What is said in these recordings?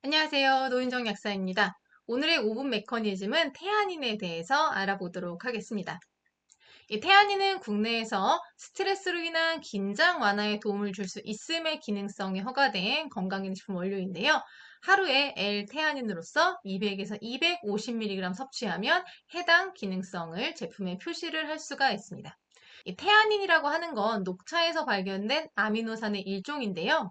안녕하세요. 노인정 약사입니다. 오늘의 5분 메커니즘은 태아닌에 대해서 알아보도록 하겠습니다. 이 태아닌은 국내에서 스트레스로 인한 긴장 완화에 도움을 줄 수 있음의 기능성이 허가된 건강기능식품 원료인데요. 하루에 L태아닌으로서 200에서 250mg 섭취하면 해당 기능성을 제품에 표시를 할 수가 있습니다. 이 태아닌이라고 하는 건 녹차에서 발견된 아미노산의 일종인데요.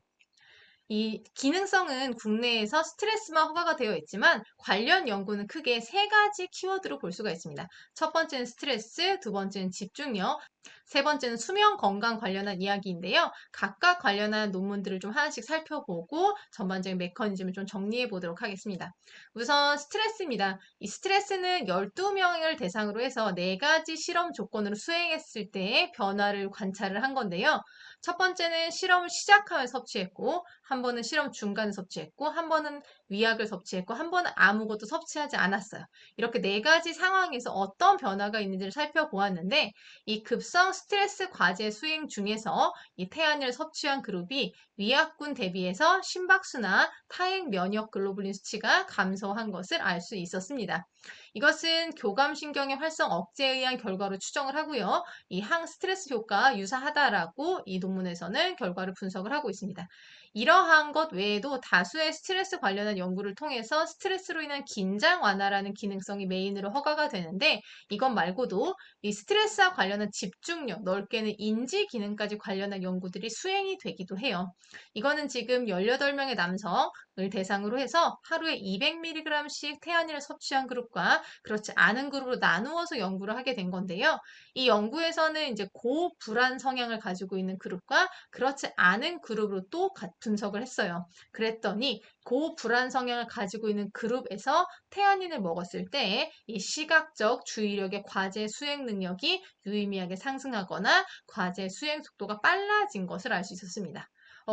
이 기능성은 국내에서 스트레스만 허가가 되어 있지만 관련 연구는 크게 세 가지 키워드로 볼 수가 있습니다. 첫 번째는 스트레스, 두 번째는 집중력, 세 번째는 수면 건강 관련한 이야기인데요. 각각 관련한 논문들을 좀 하나씩 살펴보고 전반적인 메커니즘을 좀 정리해 보도록 하겠습니다. 우선 스트레스입니다. 이 스트레스는 12명을 대상으로 해서 네 가지 실험 조건으로 수행했을 때의 변화를 관찰을 한 건데요. 첫 번째는 실험을 시작하며 섭취했고, 한 번은 실험 중간에 섭취했고, 한 번은 위약을 섭취했고, 한 번은 아무것도 섭취하지 않았어요. 이렇게 네 가지 상황에서 어떤 변화가 있는지를 살펴보았는데, 이 급성 스트레스 과제 수행 중에서 이 태아닌을 섭취한 그룹이 위약군 대비해서 심박수나 타액 면역 글로불린 수치가 감소한 것을 알 수 있었습니다. 이것은 교감신경의 활성 억제에 의한 결과로 추정을 하고요. 이 항스트레스 효과와 유사하다라고 이 논문에서는 결과를 분석을 하고 있습니다. 이러한 것 외에도 다수의 스트레스 관련한 연구를 통해서 스트레스로 인한 긴장 완화라는 기능성이 메인으로 허가가 되는데 이것 말고도 이 스트레스와 관련한 집중력, 넓게는 인지 기능까지 관련한 연구들이 수행이 되기도 해요. 이거는 지금 18명의 남성을 대상으로 해서 하루에 200mg씩 태아닌을 섭취한 그룹과 그렇지 않은 그룹으로 나누어서 연구를 하게 된 건데요. 이 연구에서는 이제 고불안 성향을 가지고 있는 그룹과 그렇지 않은 그룹으로 또 분석을 했어요. 그랬더니 고불안 성향을 가지고 있는 그룹에서 태아닌을 먹었을 때 이 시각적 주의력의 과제 수행 능력이 유의미하게 상승하거나 과제 수행 속도가 빨라진 것을 알 수 있었습니다.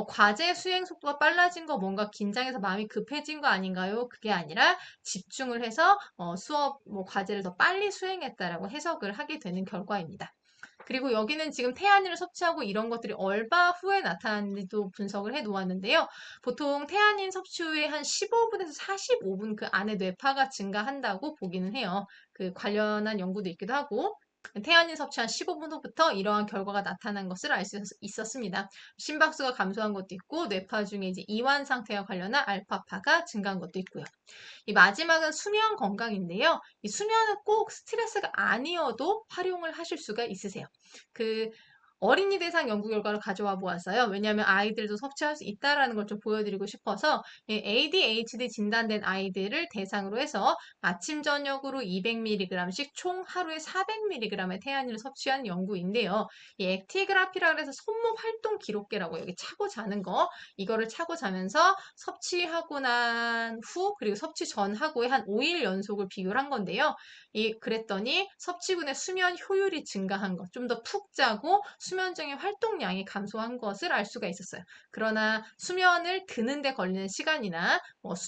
과제 수행 속도가 빨라진 거 뭔가 긴장해서 마음이 급해진 거 아닌가요? 그게 아니라 집중을 해서 수업 과제를 더 빨리 수행했다라고 해석을 하게 되는 결과입니다. 그리고 여기는 지금 태아닌을 섭취하고 이런 것들이 얼마 후에 나타나는지도 분석을 해 놓았는데요. 보통 태아닌 섭취 후에 한 15분에서 45분 그 안에 뇌파가 증가한다고 보기는 해요. 그 관련한 연구도 있기도 하고 태아닌 섭취 한 15분 후부터 이러한 결과가 나타난 것을 알 수 있었습니다. 심박수가 감소한 것도 있고 뇌파 중에 이제 이완 상태와 관련한 알파파가 증가한 것도 있고요. 이 마지막은 수면 건강인데요. 이 수면은 꼭 스트레스가 아니어도 활용을 하실 수가 있으세요. 그 어린이 대상 연구 결과를 가져와 보았어요. 왜냐하면 아이들도 섭취할 수 있다라는 걸 좀 보여드리고 싶어서 ADHD 진단된 아이들을 대상으로 해서 아침 저녁으로 200mg씩 총 하루에 400mg의 태아닌을 섭취한 연구인데요. 이 액티그라피라 그래서 손목 활동 기록계라고 여기 차고 자는 거 이거를 차고 자면서 섭취하고 난 후 그리고 섭취 전하고의 한 5일 연속을 비교를 한 건데요. 그랬더니 섭취군의 수면 효율이 증가한 것, 좀 더 푹 자고 수면적인 활동량이 감소한 것을 알 수가 있었어요. 그러나 수면을 드는데 걸리는 시간이나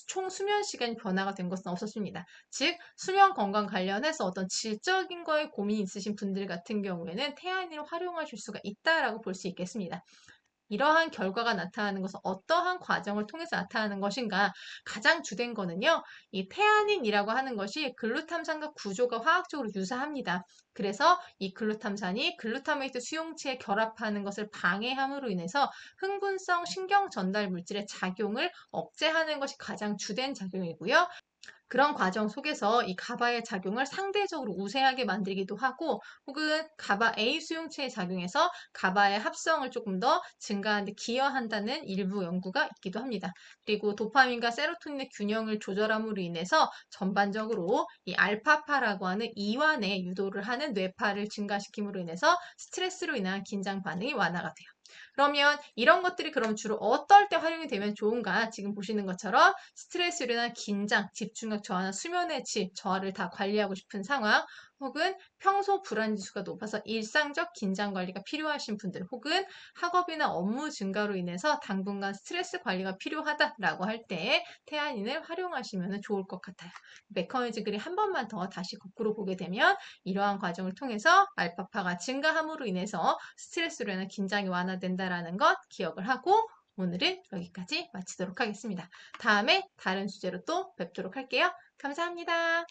총 수면 시간이 변화가 된 것은 없었습니다. 즉 수면 건강 관련해서 어떤 질적인 거에 고민이 있으신 분들 같은 경우에는 태아닌을 활용하실 수가 있다라고 볼 수 있겠습니다. 이러한 결과가 나타나는 것은 어떠한 과정을 통해서 나타나는 것인가? 가장 주된 거는요, 이 태아닌이라고 하는 것이 글루탐산과 구조가 화학적으로 유사합니다. 그래서 이 글루탐산이 글루타메이트 수용체에 결합하는 것을 방해함으로 인해서 흥분성 신경 전달 물질의 작용을 억제하는 것이 가장 주된 작용이고요. 그런 과정 속에서 이 가바의 작용을 상대적으로 우세하게 만들기도 하고 혹은 가바 A 수용체에 작용해서 가바의 합성을 조금 더 증가하는 데 기여한다는 일부 연구가 있기도 합니다. 그리고 도파민과 세로토닌의 균형을 조절함으로 인해서 전반적으로 이 알파파라고 하는 이완에 유도를 하는 뇌파를 증가시킴으로 인해서 스트레스로 인한 긴장 반응이 완화가 돼요. 그러면 이런 것들이 그럼 주로 어떨 때 활용이 되면 좋은가? 지금 보시는 것처럼 스트레스로 인한 긴장, 집중력 저하나 수면의 질, 저하를 다 관리하고 싶은 상황, 혹은 평소 불안 지수가 높아서 일상적 긴장 관리가 필요하신 분들, 혹은 학업이나 업무 증가로 인해서 당분간 스트레스 관리가 필요하다라고 할 때 태아닌을 활용하시면 좋을 것 같아요. 메커니즘 그림 한 번만 더 다시 거꾸로 보게 되면 이러한 과정을 통해서 알파파가 증가함으로 인해서 스트레스로 인한 긴장이 완화된다라는 것 기억을 하고 오늘은 여기까지 마치도록 하겠습니다. 다음에 다른 주제로 또 뵙도록 할게요. 감사합니다.